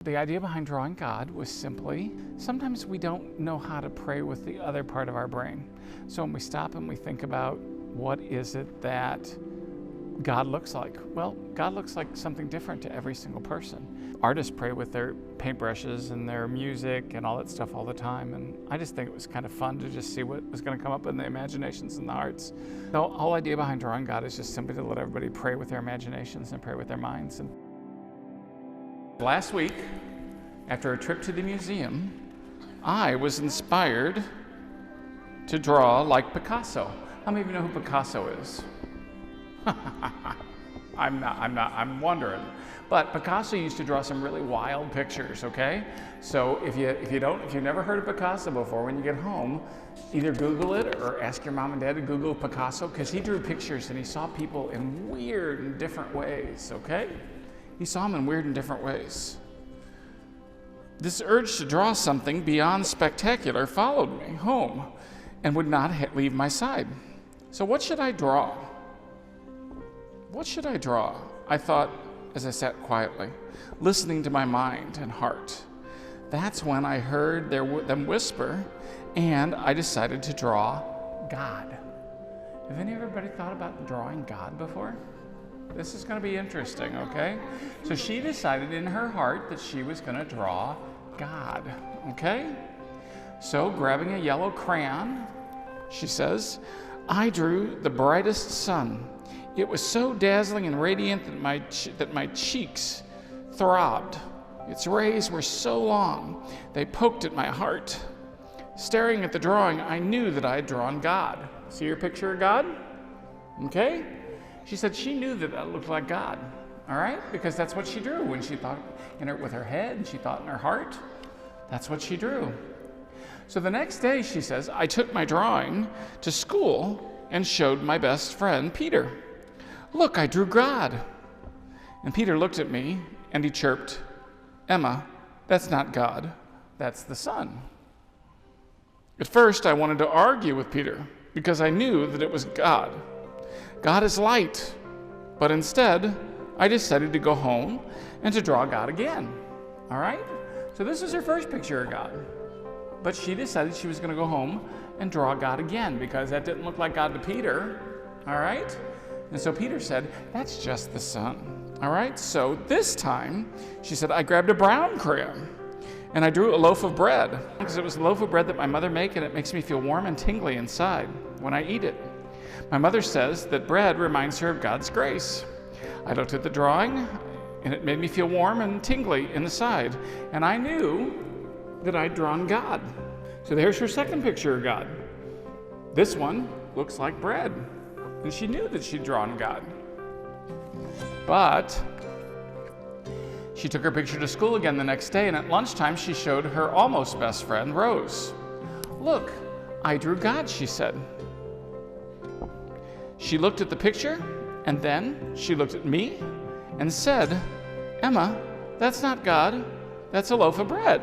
The idea behind drawing God was simply, sometimes we don't know how to pray with the other part of our brain. So when we stop and we think about what is it that God looks like? Well, God looks like something different to every single person. Artists pray with their paintbrushes and their music and all that stuff all the time, and I just think it was kind of fun to just see what was going to come up in the imaginations and the hearts. The whole idea behind drawing God is just simply to let everybody pray with their imaginations and pray with their minds. And last week, after a trip to the museum, I was inspired to draw like Picasso. How many of you know who Picasso is? I'm wondering. But Picasso used to draw some really wild pictures, okay? So if you've never heard of Picasso before, when you get home, either Google it or ask your mom and dad to Google Picasso, because he drew pictures and he saw people in weird and different ways, okay? He saw them in weird and different ways. This urge to draw something beyond spectacular followed me home and would not leave my side. So what should I draw? What should I draw? I thought as I sat quietly, listening to my mind and heart. That's when I heard them whisper, and I decided to draw God. Have anybody thought about drawing God before? This is going to be interesting, okay? So she decided in her heart that she was going to draw God, okay? So grabbing a yellow crayon, she says, I drew the brightest sun. It was so dazzling and radiant that my cheeks throbbed. Its rays were so long, they poked at my heart. Staring at the drawing, I knew that I had drawn God. See your picture of God? Okay? She said she knew that looked like God, all right? Because that's what she drew when she thought with her head, and she thought in her heart. That's what she drew. So the next day, she says, I took my drawing to school and showed my best friend, Peter. Look, I drew God. And Peter looked at me and he chirped, Emma, that's not God, that's the sun. At first, I wanted to argue with Peter because I knew that it was God. God is light. But instead, I decided to go home and to draw God again. All right? So this is her first picture of God. But she decided she was going to go home and draw God again because that didn't look like God to Peter. All right? And so Peter said, that's just the sun. All right? So this time, she said, I grabbed a brown crayon and I drew a loaf of bread because it was a loaf of bread that my mother made, and it makes me feel warm and tingly inside when I eat it. My mother says that bread reminds her of God's grace. I looked at the drawing and it made me feel warm and tingly in the side, and I knew that I'd drawn God. So there's her second picture of God. This one looks like bread. And she knew that she'd drawn God. But she took her picture to school again the next day, and at lunchtime she showed her almost best friend, Rose. Look, I drew God, she said. She looked at the picture, and then she looked at me and said, Emma, that's not God, that's a loaf of bread.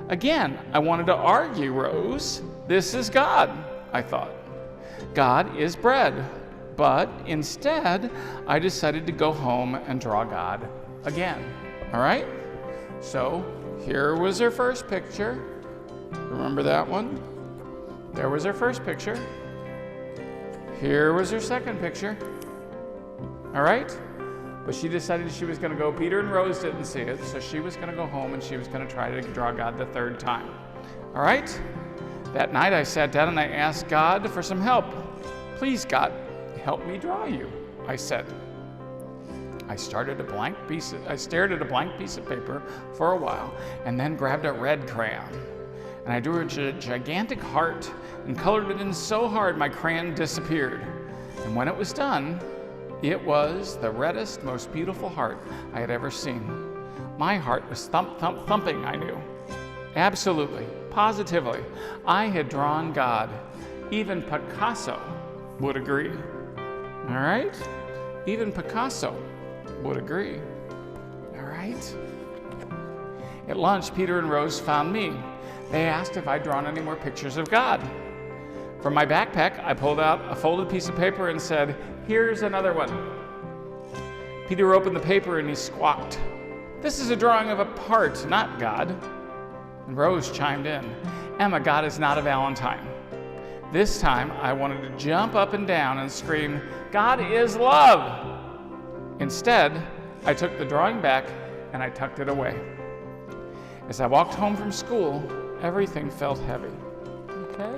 Again, I wanted to argue, Rose. This is God, I thought. God is bread. But instead, I decided to go home and draw God again. All right? So here was her first picture. Remember that one? There was her first picture. Here was her second picture. All right? But she decided she was going to go. Peter and Rose didn't see it, so she was going to go home and she was going to try to draw God the third time. All right? That night I sat down and I asked God for some help. Please, God, help me draw you, I said. I stared at a blank piece of paper for a while and then grabbed a red crayon. And I drew a gigantic heart and colored it in so hard my crayon disappeared. And when it was done, it was the reddest, most beautiful heart I had ever seen. My heart was thumping, I knew. Absolutely, positively, I had drawn God. Even Picasso would agree. All right? Even Picasso would agree. All right? At lunch, Peter and Rose found me. They asked if I'd drawn any more pictures of God. From my backpack, I pulled out a folded piece of paper and said, "Here's another one." Peter opened the paper and he squawked, This is a drawing of a part, not God. And Rose chimed in. Emma, God is not a Valentine. This time, I wanted to jump up and down and scream, God is love. Instead, I took the drawing back and I tucked it away. As I walked home from school, everything felt heavy. Okay?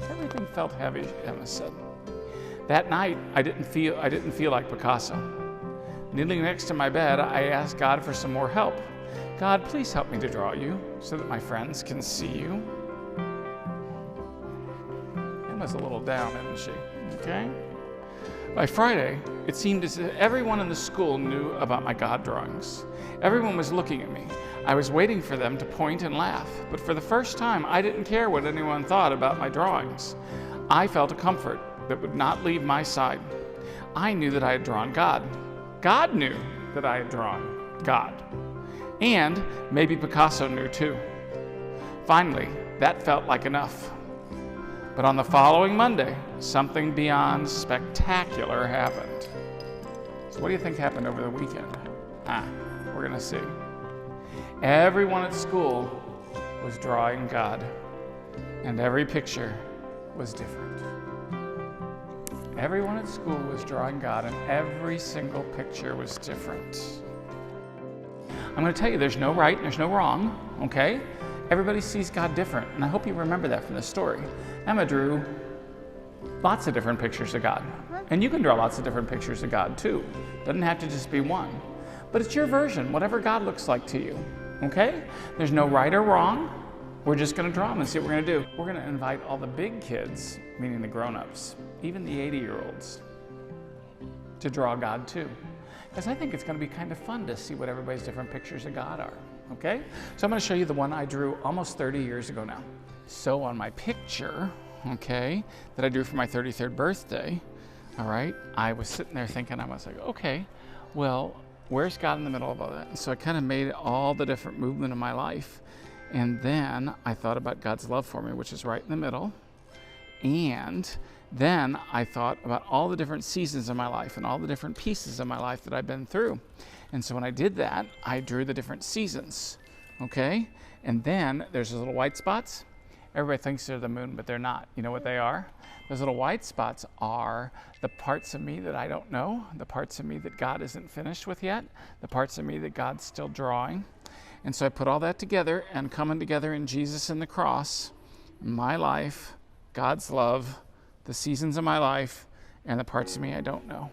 Everything felt heavy, Emma said. That night, I didn't feel like Picasso. Kneeling next to my bed, I asked God for some more help. God, please help me to draw you so that my friends can see you. Emma's a little down, isn't she? Okay? By Friday, it seemed as if everyone in the school knew about my God drawings. Everyone was looking at me. I was waiting for them to point and laugh, but for the first time, I didn't care what anyone thought about my drawings. I felt a comfort that would not leave my side. I knew that I had drawn God. God knew that I had drawn God. And maybe Picasso knew too. Finally, that felt like enough. But on the following Monday, something beyond spectacular happened. So what do you think happened over the weekend? We're gonna see. Everyone at school was drawing God, and every picture was different. Everyone at school was drawing God, and every single picture was different. I'm going to tell you there's no right and there's no wrong, okay? Everybody sees God different, and I hope you remember that from this story. Emma drew lots of different pictures of God, and you can draw lots of different pictures of God too. Doesn't have to just be one, but it's your version, whatever God looks like to you, okay? There's no right or wrong. We're just going to draw them and see what we're going to do. We're going to invite all the big kids, meaning the grown-ups, even the 80-year-olds, to draw God too. Because I think it's going to be kind of fun to see what everybody's different pictures of God are, okay? So I'm going to show you the one I drew almost 30 years ago now. So on my picture, okay, that I drew for my 33rd birthday, all right, I was sitting there thinking, I was like, okay, well, where's God in the middle of all that? And so I kind of made all the different movement of my life. And then I thought about God's love for me, which is right in the middle. And then I thought about all the different seasons of my life and all the different pieces of my life that I've been through. And so when I did that, I drew the different seasons, okay? And then there's those little white spots. Everybody thinks they're the moon, but they're not. You know what they are? Those little white spots are the parts of me that I don't know, the parts of me that God isn't finished with yet, the parts of me that God's still drawing. And so I put all that together, and coming together in Jesus and the cross, my life, God's love, the seasons of my life, and the parts of me I don't know.